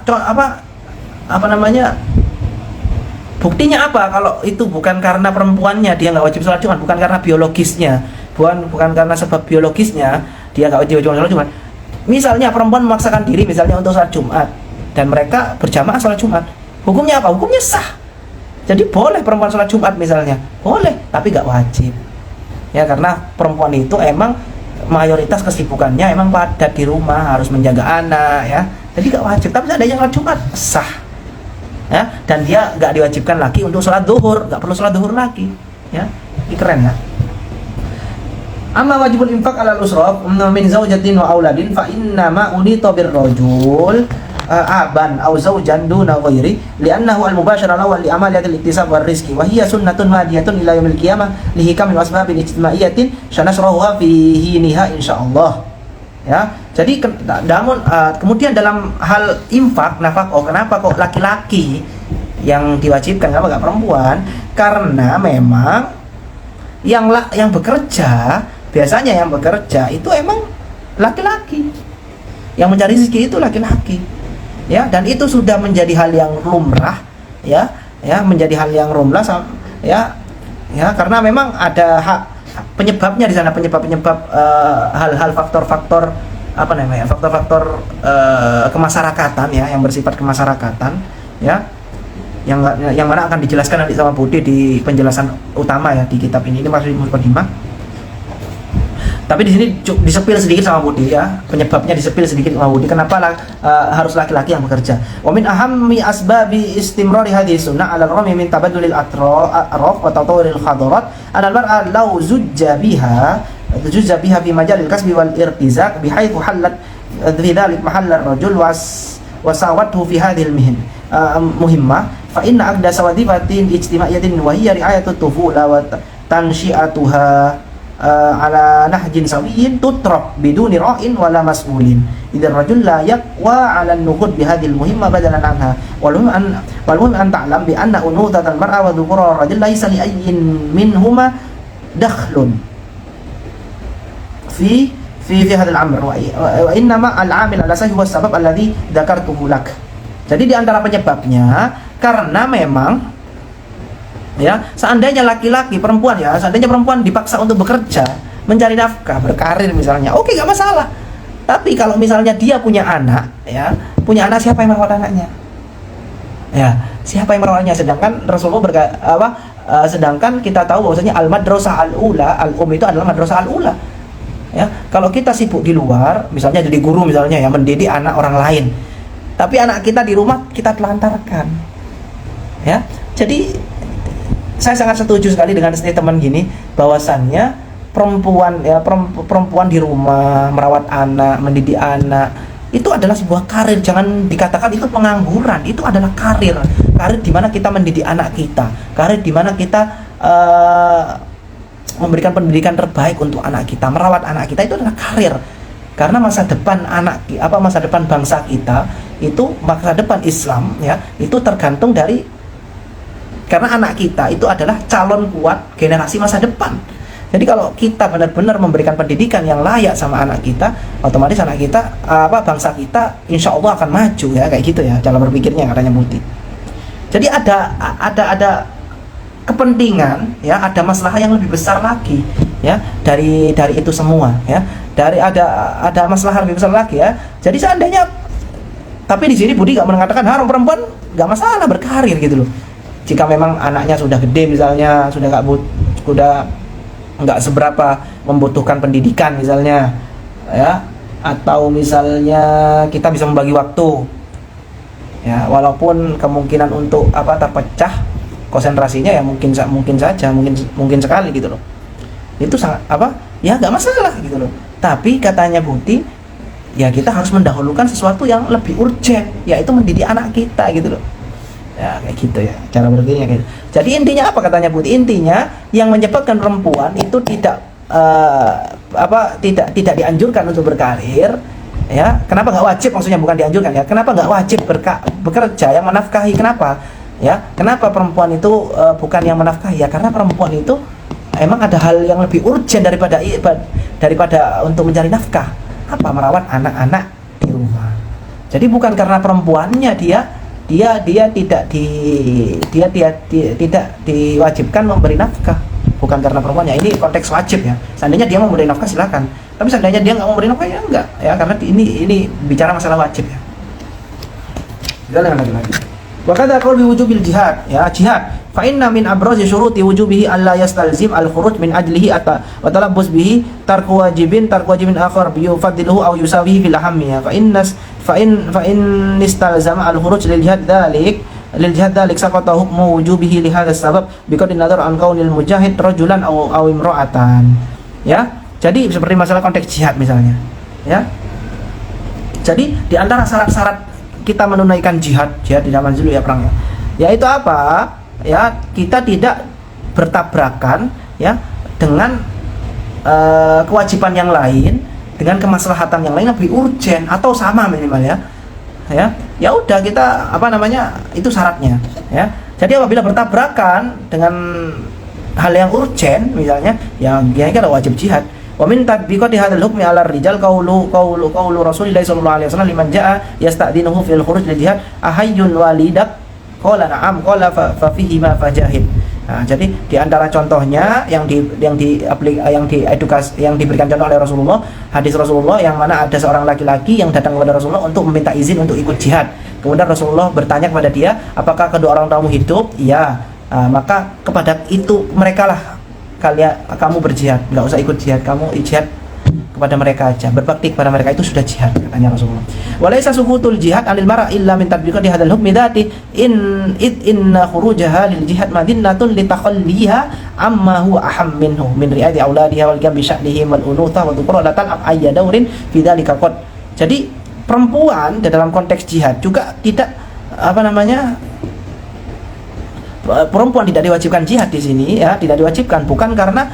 Buktinya apa kalau itu bukan karena perempuannya dia nggak wajib sholat Jumat, bukan karena biologisnya, bukan karena sebab biologisnya dia nggak wajib sholat Jumat. Misalnya perempuan memaksakan diri misalnya untuk sholat Jumat dan mereka berjamaah sholat Jumat, hukumnya apa? Hukumnya sah. Jadi boleh perempuan sholat Jumat misalnya, boleh, tapi gak wajib. Ya, karena perempuan itu emang mayoritas kesibukannya emang padat di rumah, harus menjaga anak ya. Jadi gak wajib, tapi seandainya sholat Jumat sah. Ya, dan dia gak diwajibkan lagi untuk sholat duhur, gak perlu sholat duhur lagi. Ya, ini keren ya. Amma wajibul infak ala al-usraf min zawjatin wa auladin fa inna ma unita birrajul aban aw zawjan duna ghairi li'annahu al-mubashara awal li amaliyatil iktisab war rizqi wa hiya sunnatun madiyatun ila yaumil qiyamah li hikamin wa asbabin ijtimaiyatin sanasrahuha fihi niha insyaallah. Ya, jadi namun kemudian dalam hal infak nafkah, kenapa kok laki-laki yang diwajibkan, kenapa enggak perempuan? Karena memang yang bekerja, biasanya yang bekerja itu emang laki-laki, yang mencari rezeki itu laki-laki, ya, dan itu sudah menjadi hal yang lumrah, ya, menjadi hal yang lumrah, ya, karena memang ada penyebabnya di sana, penyebab hal-hal faktor-faktor apa namanya, faktor-faktor kemasyarakatan, ya, yang bersifat kemasyarakatan, ya, yang mana akan dijelaskan nanti sama Budi di penjelasan utama ya di kitab ini masih mukadimah. Tapi di sini disepil sedikit sama Budi ya, penyebabnya disepil sedikit sama Budi. Kenapa harus laki-laki yang bekerja? Wa min ahammi asbabi istimrari hadhihi sunnah 'ala ar-rami min tabaddulil atraf wa tatawuril khadarat anal mar'a law zujja biha fi majalil kasbi wal irtizaq bihaitsu hallat fi dhalik mahall ar-rajul wa sawathu fi hadhihi muhimmah fa inna aqda sawadifatin ijtimaiyatin wa hiya ri'ayatut tufula wa tansyi'atuha ala nahjin sawiyyin tutrab biduni ra'in wala mas'ulin idzal rajul la yaqwa 'ala an-nuqud bi hadhihi al-muhimma badalan anha wal muhim an ta'lam bi anna unudatal mar'a wa dhukura ar-rajul laysa li ayyin minhuma dakhlun fi hadha al-amr wa innama al-'amil ala sahih huwa as-sabab alladhi dzakartuhu lak. Jadi di antara penyebabnya karena memang ya, seandainya laki-laki, perempuan ya, seandainya perempuan dipaksa untuk bekerja, mencari nafkah, berkarir misalnya, oke, nggak masalah. Tapi kalau misalnya dia punya anak, ya, punya anak, siapa yang merawat anaknya? Ya, siapa yang merawatnya? Sedangkan Rasulullah sedangkan kita tahu bahwasanya al-madrasah al-ula, al-um itu adalah madrasah al-ula. Ya, kalau kita sibuk di luar, misalnya jadi guru misalnya ya, mendidik anak orang lain, tapi anak kita di rumah kita telantarkan. Ya, jadi saya sangat setuju sekali dengan statement gini, bahwasannya perempuan di rumah merawat anak, mendidik anak itu adalah sebuah karir. Jangan dikatakan itu pengangguran, itu adalah karir di mana kita mendidik anak kita, karir di mana kita memberikan pendidikan terbaik untuk anak kita, merawat anak kita, itu adalah karir. Karena masa depan masa depan bangsa kita itu, masa depan Islam ya, itu tergantung dari, karena anak kita itu adalah calon kuat generasi masa depan. Jadi kalau kita benar-benar memberikan pendidikan yang layak sama anak kita, otomatis anak kita, bangsa kita insya Allah akan maju ya, kayak gitu ya cara berpikirnya katanya Muti. Jadi ada kepentingan ya, ada masalah yang lebih besar lagi ya dari itu semua ya, dari ada masalah lebih besar lagi ya. Jadi seandainya, tapi di sini Budi nggak mengatakan haram perempuan nggak masalah berkarir gitu loh. Jika memang anaknya sudah gede misalnya, sudah nggak seberapa membutuhkan pendidikan misalnya ya, atau misalnya kita bisa membagi waktu ya, walaupun kemungkinan untuk terpecah konsentrasinya ya mungkin sekali gitu loh, itu sangat ya nggak masalah gitu loh. Tapi katanya Budi ya, kita harus mendahulukan sesuatu yang lebih urgent, yaitu mendidik anak kita gitu loh ya, kayak gitu ya cara berpikirnya gitu. Jadi intinya apa katanya Budi? Intinya yang menyebabkan perempuan itu tidak dianjurkan untuk berkarir ya. Kenapa nggak wajib, maksudnya bukan dianjurkan ya, kenapa nggak wajib bekerja yang menafkahi? Kenapa ya, kenapa perempuan itu bukan yang menafkahi ya? Karena perempuan itu emang ada hal yang lebih urgent daripada untuk mencari nafkah, merawat anak-anak di rumah. Jadi bukan karena perempuannya dia tidak diwajibkan memberi nafkah, bukan karena perempuannya. Ini konteks wajib ya. Seandainya dia memberi nafkah silakan, Tapi seandainya dia nggak mau beri nafkah, ya enggak, ya, karena ini bicara masalah wajib ya. Tidak dengan laki-laki. Wa kadza qaul bi wujubil jihad, ya, jihad. Fa inna min abrazi syuruti wujubihi alla yastalzim al-khuruj min ajlihi wa talabbus bihi tarku wajibin akhar bi yufaddiluhu aw yusawihi fil ahammiya. Fa in istalzama al-khuruj lil jihad dhalik saqata hukmu wujubihi li hadzal sabab bi qadri nadhar an kaunil mujahid rajulan aw imra'atan. Ya. Jadi seperti masalah konteks jihad misalnya. Ya. Jadi di antara syarat-syarat kita menunaikan jihad di zaman dulu ya, perang, yaitu apa? Ya, kita tidak bertabrakan ya dengan kewajiban yang lain, dengan kemaslahatan yang lain lebih urgen atau sama minimal ya. Ya udah, kita itu syaratnya ya. Jadi apabila bertabrakan dengan hal yang urgen misalnya, ya kira-kira wajib jihad. Wa min tatbiqati hadzal hukmi 'ala ar-rijal qawlu Rasulillah sallallahu alaihi wasallam liman jaa'a yasta'dinuhu fil khuruj lil jihad ahayyun walidak qala na'am qala fa fihi ma fajahid. Nah, jadi di antara contohnya yang diberikan contoh oleh Rasulullah, hadis Rasulullah yang mana ada seorang laki-laki yang datang kepada Rasulullah untuk meminta izin untuk ikut jihad. Kemudian Rasulullah bertanya kepada dia, apakah kedua orang tuamu hidup? Iya. Maka kepada itu mereka lah kamu berjihad, nggak usah ikut jihad, kamu jihad kepada mereka aja, berbakti kepada mereka, itu sudah jihad, katanya Rasulullah. Walaysa sukutul jihad anil mar'a illa min tatbiqati hadzal hukmi dzati inna khurujaha lil jihad madinnatun litakhalliha amma huwa aham minhu min ri'ati auladiha wal qiyam bi sya'nihim wal unutha wa dhukratan am ayya daurin fi dzalika qad. Jadi perempuan di dalam konteks jihad juga tidak perempuan tidak diwajibkan jihad di sini ya, tidak diwajibkan bukan karena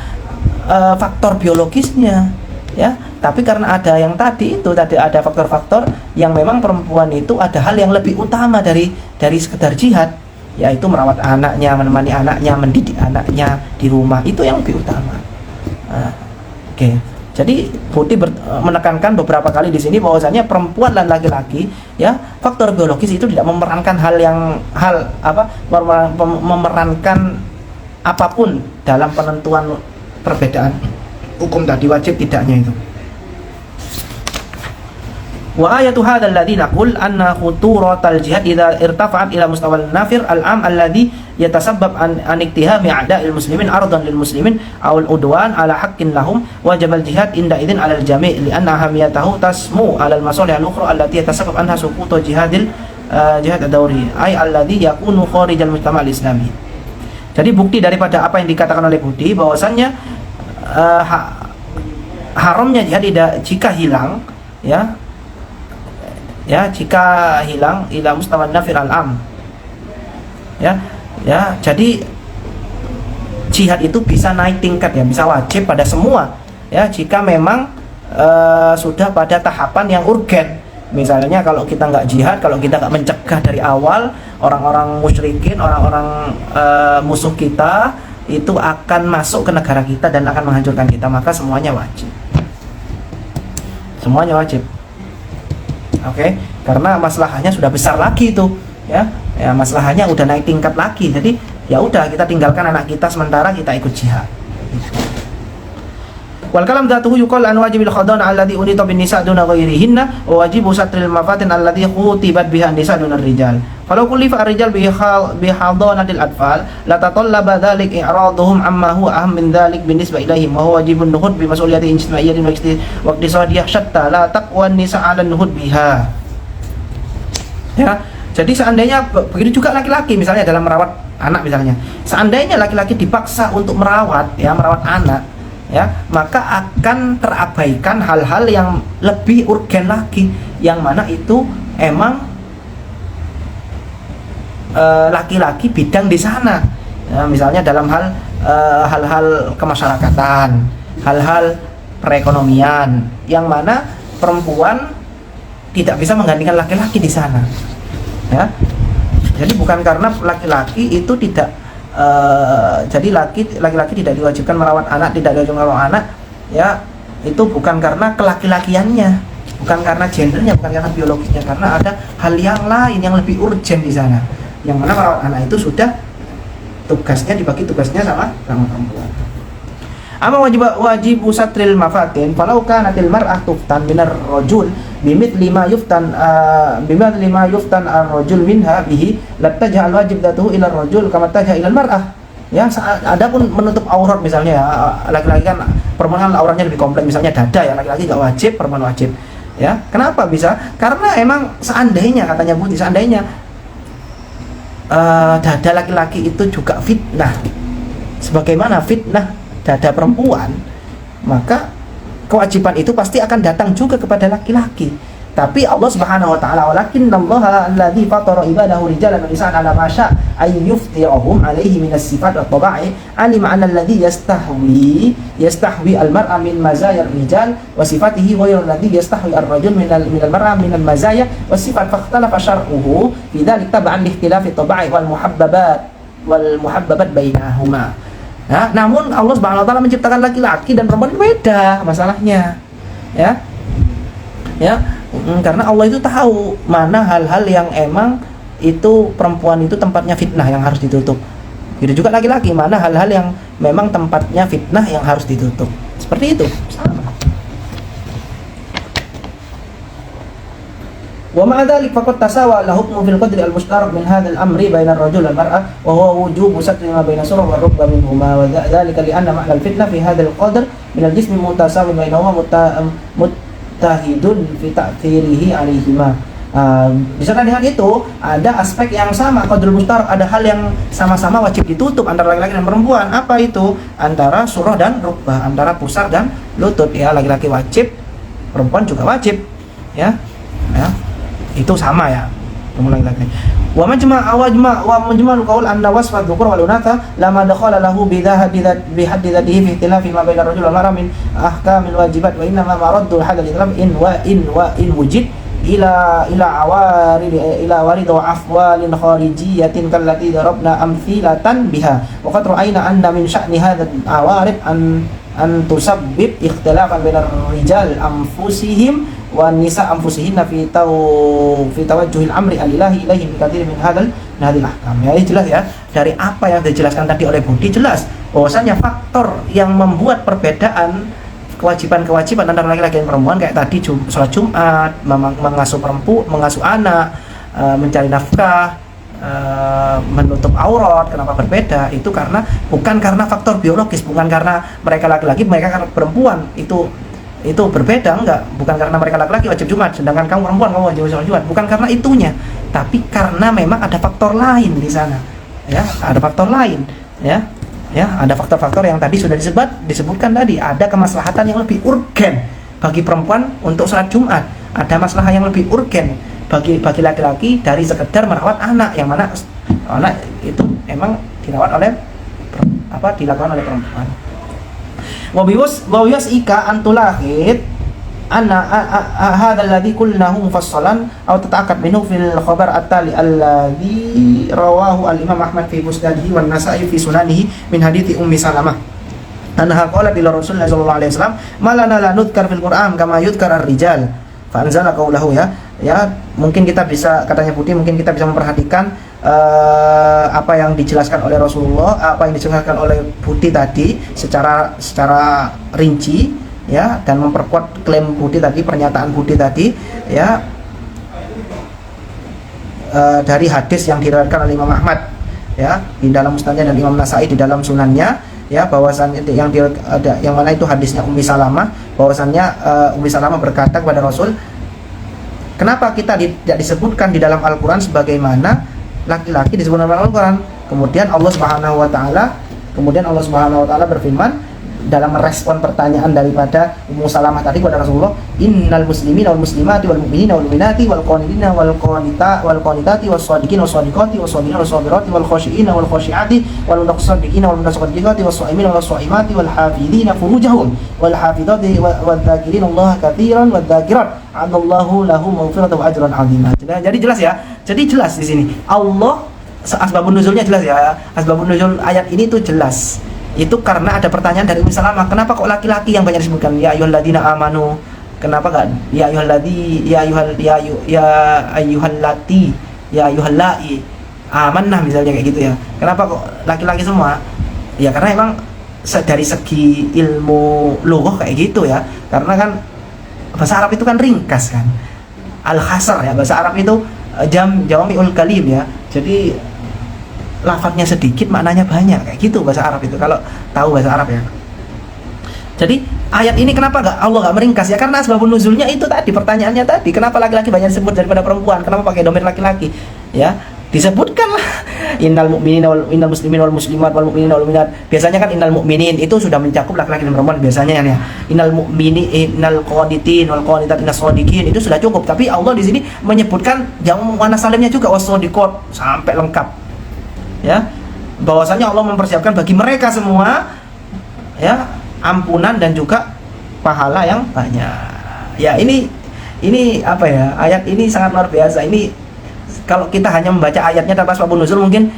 faktor biologisnya ya, tapi karena ada yang tadi ada faktor-faktor yang memang perempuan itu ada hal yang lebih utama dari sekedar jihad, yaitu merawat anaknya, menemani anaknya, mendidik anaknya di rumah, itu yang lebih utama. Oke. Jadi Putih menekankan beberapa kali di sini bahwasanya perempuan dan laki-laki ya, faktor biologis itu tidak memerankan memerankan apapun dalam penentuan perbedaan hukum tadi, wajib tidaknya itu. Wa ayatu hadzal ladzi naqul anna khuturatal jihad idza irtafa'at ila mustawal nafir al-am alladhi yatasabbab an iktihami a'da'il muslimin ardan lil muslimin aw al-udwan ala haqqin lahum wajib al-jihad inda idzin 'ala al-jami' li anna ahamiyatahu tasmu 'ala al-masalih al-ukhra allati yatasabbab anha suqutu jihad ad-dawri ay alladhi yakunu kharij al-mujtama' al-islami. Jadi bukti daripada apa yang dikatakan oleh Budi bahwasannya haramnya jihad jika hilang jika hilang ila mustawan nafir al-am jadi jihad itu bisa naik tingkat ya, bisa wajib pada semua ya, jika memang sudah pada tahapan yang urgen. Misalnya kalau kita nggak jihad, kalau kita nggak mencegah dari awal, orang-orang musyrikin, orang-orang musuh kita itu akan masuk ke negara kita dan akan menghancurkan kita, maka semuanya wajib. Oke, karena masalahnya sudah besar lagi itu ya, masalahnya udah naik tingkat lagi. Jadi ya udah, kita tinggalkan anak kita sementara, kita ikut jihad. Wal kalam dzatuhu yuqal an wajibil khadan alladhi unita bin nisa duna ghairihinna wa wajibu satril mafatin alladhi khutibat biha nisa duna rijal. Kalau kullifa ar-rijal bi hadanatil atfal la tatallaba dzalik i'raduhum amma huwa aham min dzalik binisbah ilaihim wa huwa wajibun nuhud bi mas'uliyati ijtima'iyyatin wa iqtisadiyah syatta la taqwa nisa 'ala nuhud biha. Ya, jadi seandainya begitu juga laki-laki misalnya dalam merawat anak misalnya. Seandainya laki-laki dipaksa untuk merawat anak ya, maka akan terabaikan hal-hal yang lebih urgen lagi, yang mana itu emang laki-laki bidang di sana ya, misalnya dalam hal-hal kemasyarakatan, hal-hal perekonomian, yang mana perempuan tidak bisa menggantikan laki-laki di sana ya. Jadi bukan karena laki-laki itu tidak jadi laki-laki tidak diwajibkan merawat anak, tidak diwajibkan merawat anak ya, itu bukan karena kelaki-lakiannya, bukan karena gendernya, bukan karena biologisnya, karena ada hal yang lain yang lebih urgent di sana, yang mana merawat anak itu sudah tugasnya dibagi tugasnya sama perempuan. Ama wajibu satril mafatin falau kanatil mar'ah tuftan minar rajul bimithli ma yuftan ar-rajul minha bihi lattaja al-wajib datuhu ila ar-rajul kama taja ila al-mar'ah. Ya, adapun menutup aurat misalnya ya, laki-laki kan perempuan auratnya lebih kompleks, misalnya dada ya, laki-laki enggak wajib, perempuan wajib. Ya, kenapa bisa? Karena emang seandainya katanya Budi, seandainya dada laki-laki itu juga fitnah sebagaimana fitnah dada perempuan, maka kewajiban itu pasti akan datang juga kepada laki-laki. Tapi Allah Subhanahu wa taala, walakinnallaha alladzi fatara ibadahu rijalan wa nisaan ala ma syaa ay yuftirahum alaihi minas sifat wa tabai alima anna alladzi yastahwi al-mar'a min mazaya ar-rijal wa sifatihi ghayra alladzi yastahwi ar-rajul min al-mar'a min al-mazaya wa sifat fakhtalafa syar'uhu fi dzalika tab'an li ikhtilafi tabai wal muhabbabat bainahuma. Nah, namun Allah Subhanahu wa taala menciptakan laki-laki dan perempuan beda masalahnya. Ya. Ya, karena Allah itu tahu mana hal-hal yang emang itu perempuan itu tempatnya fitnah yang harus ditutup. Gitu juga laki-laki, mana hal-hal yang memang tempatnya fitnah yang harus ditutup. Seperti itu. Sama. Wa ma'a dzalik faqad tasawa al-hukmu fil qadri al-mushtarak min hadzal amri baina ar-rajul wal mar'ah wa huwa wujubu satri ma baina surah wa rukba minhuma wa dzalika li anna ma'na al-fitnah fi hadzal qadr min al-jismi mutasawin bainahuma muttahidun fi ta'thirihi 'alaihima. Bisa dengan itu ada aspek yang sama, qadrul mushtarak, ada hal yang sama-sama wajib ditutup antara laki-laki dan perempuan. Apa itu? Antara surah dan rukbah, antara pusar dan lutut. Ya, laki-laki wajib, perempuan juga wajib. Ya. Ya. Itu sama ya, perempuan laki-laki. Wa majmal qaul anna wasfa dzukura wal unatha lama dakhala lahu bi haddi dzatihi fi ikhtilafi ma baina ar-rajul wal mar'ah min ahkamil wajibat wa inna ma maraddu hadha al-itlaf in wujid ila warid wa afwalin kharijiyatin kallati darabna amthilatan biha wa qad ra'ayna anna min sya'ni hadha al-awarid an tusabbib ikhtilafan baina ar-rijal anfusihim wa nisa anfusihinna fi tawajjuhil amri alilahi ilaihi bi katsirin min hadal ahkam. Ya, ini jelas ya. Dari apa yang dijelaskan tadi oleh Budi, jelas bahwasanya faktor yang membuat perbedaan kewajiban-kewajiban antara laki-laki dan perempuan kayak tadi sholat Jumat, mengasuh mengasuh anak, mencari nafkah, menutup aurat, kenapa berbeda? Itu bukan karena faktor biologis, bukan karena mereka laki-laki, mereka karena perempuan itu berbeda, enggak, bukan karena mereka laki-laki wajib Jumat sedangkan kamu perempuan kamu wajib sholat Jumat, bukan karena itunya, tapi karena memang ada faktor lain di sana. Ya, ada faktor lain, ya, ada faktor-faktor yang tadi sudah disebutkan tadi. Ada kemaslahatan yang lebih urgen bagi perempuan untuk sholat Jumat, ada masalah yang lebih urgen bagi laki-laki dari sekedar merawat anak, yang mana anak itu emang dilakukan oleh perempuan. Wa ika antulahid anna hadha alladhi qulnahu mufassalan aw tata'akkad minhu fil khabar at-tali alladhi rawahu al-Imam Ahmad fi musnadihi wan Nasa'i fi sunanihi min hadithi Ummi Salamah anha qalat ila Rasulullah sallallahu alaihi wasallam malana la nudhkar fil Qur'an kama yudhkar ar-rijal fa anzala qawlahu. Ya, mungkin kita bisa, katanya Budi, mungkin kita bisa memperhatikan apa yang dijelaskan oleh Rasulullah, apa yang dijelaskan oleh Budi tadi secara rinci, ya, dan memperkuat klaim Budi tadi, pernyataan Budi tadi, ya, dari hadis yang diriwayatkan oleh Imam Ahmad, ya, di dalam musnadnya, dan Imam Nasa'i di dalam sunannya, ya, bahwasannya yang mana itu hadisnya Ummi Salamah, bahwasannya Ummi Salamah berkata kepada Rasul, kenapa kita tidak disebutkan di dalam Al-Quran sebagaimana laki-laki disebut dalam Al-Quran? Kemudian Allah Subhanahu wa taala berfirman dalam merespon pertanyaan daripada Ummu Salamah tadi kepada Rasulullah, innal muslimina wal muslimati wal mu'minina wal mu'minati wal qanitina wal qanitati was shadiqina was shadiqati was sabirina was sabirati wal khashiina wal khashiati wal mutasaddiqina wal mutasaddiqati was shaimina was shaimati wal hafidhina furujahum wal hafidhati wal dzakirina Allah katsiran wal dzakirat adallahu lahum maghfiratan wa ajran 'azima. Jadi jelas ya. Jadi jelas di sini Allah, asbabun nuzulnya jelas ya. Asbabun nuzul ayat ini tuh jelas. Itu karena ada pertanyaan dari Ummu Salamah, kenapa kok laki-laki yang banyak disebutkan? Ya ayyuhalladzina amanu. Kenapa enggak ya ayyuhallati amannah misalnya kayak gitu ya. Kenapa kok laki-laki semua? Ya karena emang dari segi ilmu lughah kayak gitu ya, karena kan bahasa Arab itu kan ringkas kan, al-khasar ya, bahasa Arab itu jawami'ul kalim ya, jadi lafadznya sedikit maknanya banyak kayak gitu bahasa Arab itu, kalau tahu bahasa Arab ya. Jadi ayat ini kenapa Allah nggak meringkas ya, karena sebab nuzulnya itu tadi, pertanyaannya tadi, kenapa laki-laki banyak disebut daripada perempuan, kenapa pakai domir laki-laki ya, disebutkanlah innal mu'minin wal innal muslimin wal muslimat wal mu'minin wal mu'minat. Biasanya kan innal mu'minin itu sudah mencakup laki-laki dan perempuan biasanya ya. Innal mu'mini innal qanitin wal qanitat innas shadiqin itu sudah cukup, tapi Allah di sini menyebutkan jamu muannas salimnya juga wasadiqat sampai lengkap. Ya. Bahwasanya Allah mempersiapkan bagi mereka semua ya ampunan dan juga pahala yang banyak. Ya, ini apa ya? Ayat ini sangat luar biasa. Ini kalau kita hanya membaca ayatnya tanpa sebab nuzul mungkin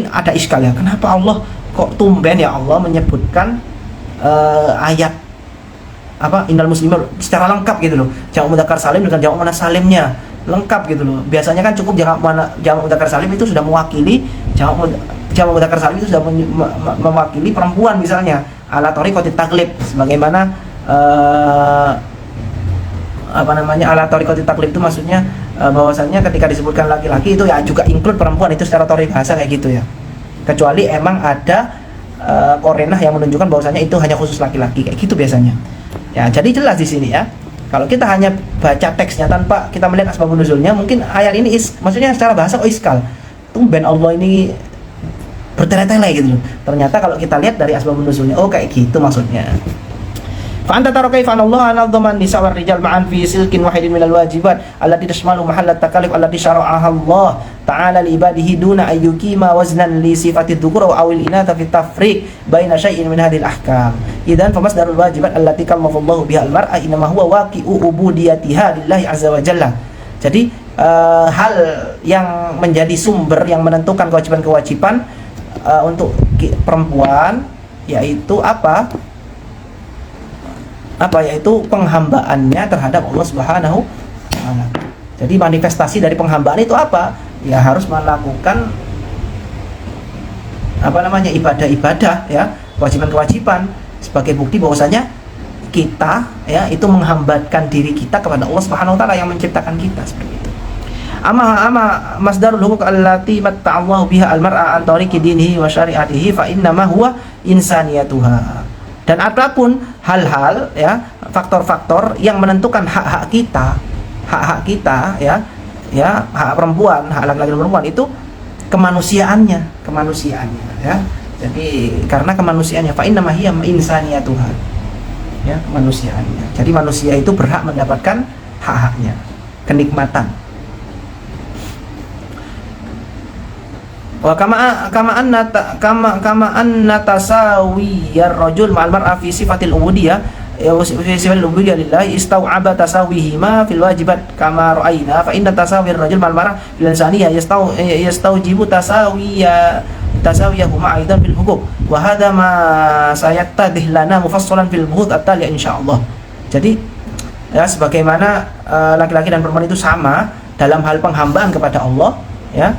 ada iskal ya. Kenapa Allah kok tumben ya Allah menyebutkan ayat apa innal muslimin secara lengkap gitu loh. Jamak mudzakkar salim dengan jamak muannas salimnya lengkap gitu loh. Biasanya kan cukup jamak mudzakkar salim itu sudah mewakili jamak mudzakkar salim itu sudah mewakili perempuan misalnya. Ala tariqatit taglib sebagaimana ala tariqatit taglib itu maksudnya bahwasannya ketika disebutkan laki-laki itu ya juga include perempuan, itu secara teori bahasa kayak gitu ya, kecuali emang ada korenah yang menunjukkan bahwasannya itu hanya khusus laki-laki kayak gitu biasanya ya. Jadi jelas di sini ya, kalau kita hanya baca teksnya tanpa kita melihat asbabun nuzulnya, mungkin ayat ini maksudnya secara bahasa iskal, tumben Allah ini bertele-tele gitu. Ternyata kalau kita lihat dari asbabun nuzulnya, oh kayak gitu maksudnya. Fa anta tara kaifa Allah anadhaman nisa war rijal ma'an fi silkin wahidin minal wajibat allati tashmalu mahallat takalluf allati syara'aha Allah ta'ala li ibadihi duna ayyukima waznan li sifati dzukura wa awil inatha fi tafriq baina syai'in min hadhil ahkam. Idzan famasdarul wajibat allati kallafa Allah biha al-mar'a inma huwa waqi'u ubudiyatiha lillahi azza wa jalla. Jadi hal yang menjadi sumber yang menentukan kewajiban-kewajiban untuk perempuan yaitu yaitu penghambaannya terhadap Allah Subhanahu wa taala. Jadi manifestasi dari penghambaan itu apa? Ya harus melakukan ibadah-ibadah ya, kewajiban-kewajiban sebagai bukti bahwasanya kita ya itu menghambatkan diri kita kepada Allah Subhanahu wa taala yang menciptakan kita seperti itu. Ama masdarul huquq allati matta'allahu biha al-mar'a an tariqi dinihi wa syari'atihi fa innama huwa insaniyatuha. Dan apapun hal-hal ya, faktor-faktor yang menentukan hak-hak kita ya, hak perempuan, hak laki-laki dan perempuan itu kemanusiaannya ya. Jadi karena kemanusiaannya fa innama hiya insaniyatuha. Ya, kemanusiaannya. Jadi manusia itu berhak mendapatkan hak-haknya, kenikmatan. Wa kama anna tasawiyar rajul ma'al mar'a fi sifatil ubudiyah fi sifatil ubudiyah lillahi istau'aba tasawihima fil wajibat kama ra'ayna fa inna tasawir rajul ma'al mar'a fil insaniyah yastaujibu tasawiyahuma aidan fil huquq wa hadha ma sayattadih lana mufassalan fil buhut at-tali insyaallah. Jadi ya sebagaimana laki-laki dan perempuan itu sama dalam hal penghambaan kepada Allah ya,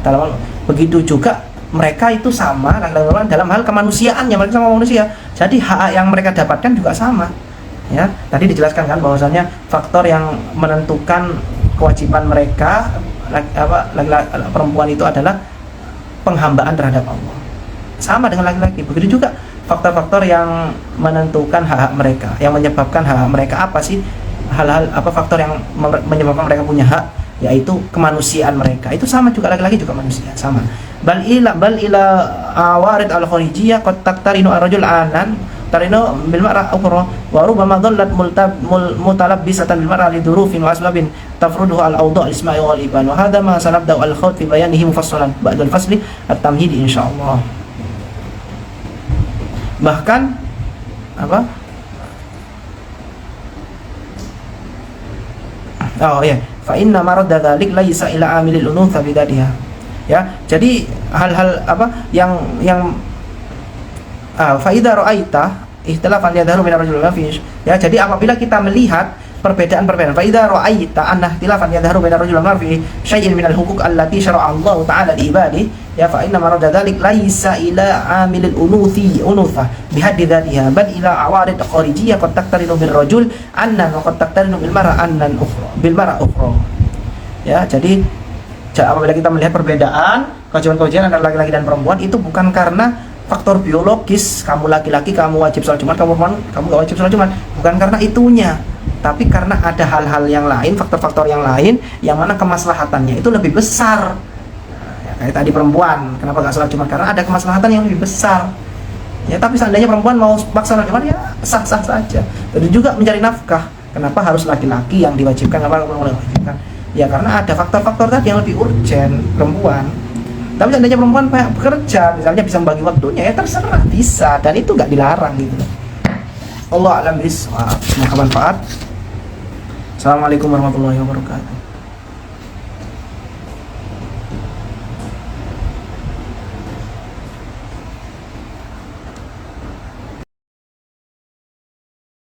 begitu juga mereka itu sama laki-laki dalam hal kemanusiaannya, mereka sama manusia. Jadi hak yang mereka dapatkan juga sama. Ya, tadi dijelaskan kan bahwasanya faktor yang menentukan kewajiban mereka laki-laki perempuan itu adalah penghambaan terhadap Allah. Sama dengan laki-laki. Begitu juga faktor-faktor yang menentukan hak mereka, yang menyebabkan hak mereka apa sih? Hal-hal faktor yang menyebabkan mereka punya hak, yaitu kemanusiaan mereka. Itu sama juga, laki-laki juga manusia, sama. Bal ila awarid al-kharijiyah qad taqtarinu ar-rajul anan tarino bil mar'a ukhra wa rubbama dhallat mutalabbisatan bil mar'a li dhurufin wa asbabin tafruduhu al-awda' al-isma'i wal iban wa hadha ma sanabda al-khawt fi bayanihi mufassalan ba'da al-fasli at-tamhidi insyaallah. Bahkan fa inna maradda dzalik laisa ila amilil ununtha bidadiha. Ya, jadi hal-hal yang fa idza ra'aita ikhtilafan yadharu min ar-rajul wa fish. Ya, jadi apabila kita melihat perbedaan-perbedaan fa idza ra'aita anna ikhtilafan yadharu min ar-rajul wa fi syai'in min al-huquq allati syara'a Allah ta'ala li ibadihi ya fa inna marada dzalik laisa ila amilil unutha bihaddi dzatiha bal ila awarid kharijiyah qad taqtarinu bil rajul annan wa qad taqtarinu bil mar'a annan ukhra bil mar'a ukhra. Ya, jadi apabila kita melihat perbedaan kewajiban-kewajiban antara laki-laki dan perempuan itu bukan karena faktor biologis, kamu laki-laki kamu wajib sholat Jumat, kamu perempuan kamu gak wajib sholat Jumat, bukan karena itunya, tapi karena ada hal-hal yang lain, faktor-faktor yang lain yang mana kemaslahatannya itu lebih besar. Ya, kayak tadi perempuan kenapa gak sholat Jumat, karena ada kemaslahatan yang lebih besar. Ya, tapi seandainya perempuan mau paksa sholat Jumat ya sah-sah saja. Dan juga mencari nafkah, kenapa harus laki-laki yang diwajibkan, kenapa perempuan yang diwajibkan? Ya karena ada faktor-faktor tadi yang lebih urgent perempuan. Tapi seandainya perempuan bekerja, misalnya bisa membagi waktunya, ya terserah, bisa, dan itu nggak dilarang gitu. Allah a'lam bishawab. Semoga bermanfaat. Assalamualaikum warahmatullahi wabarakatuh.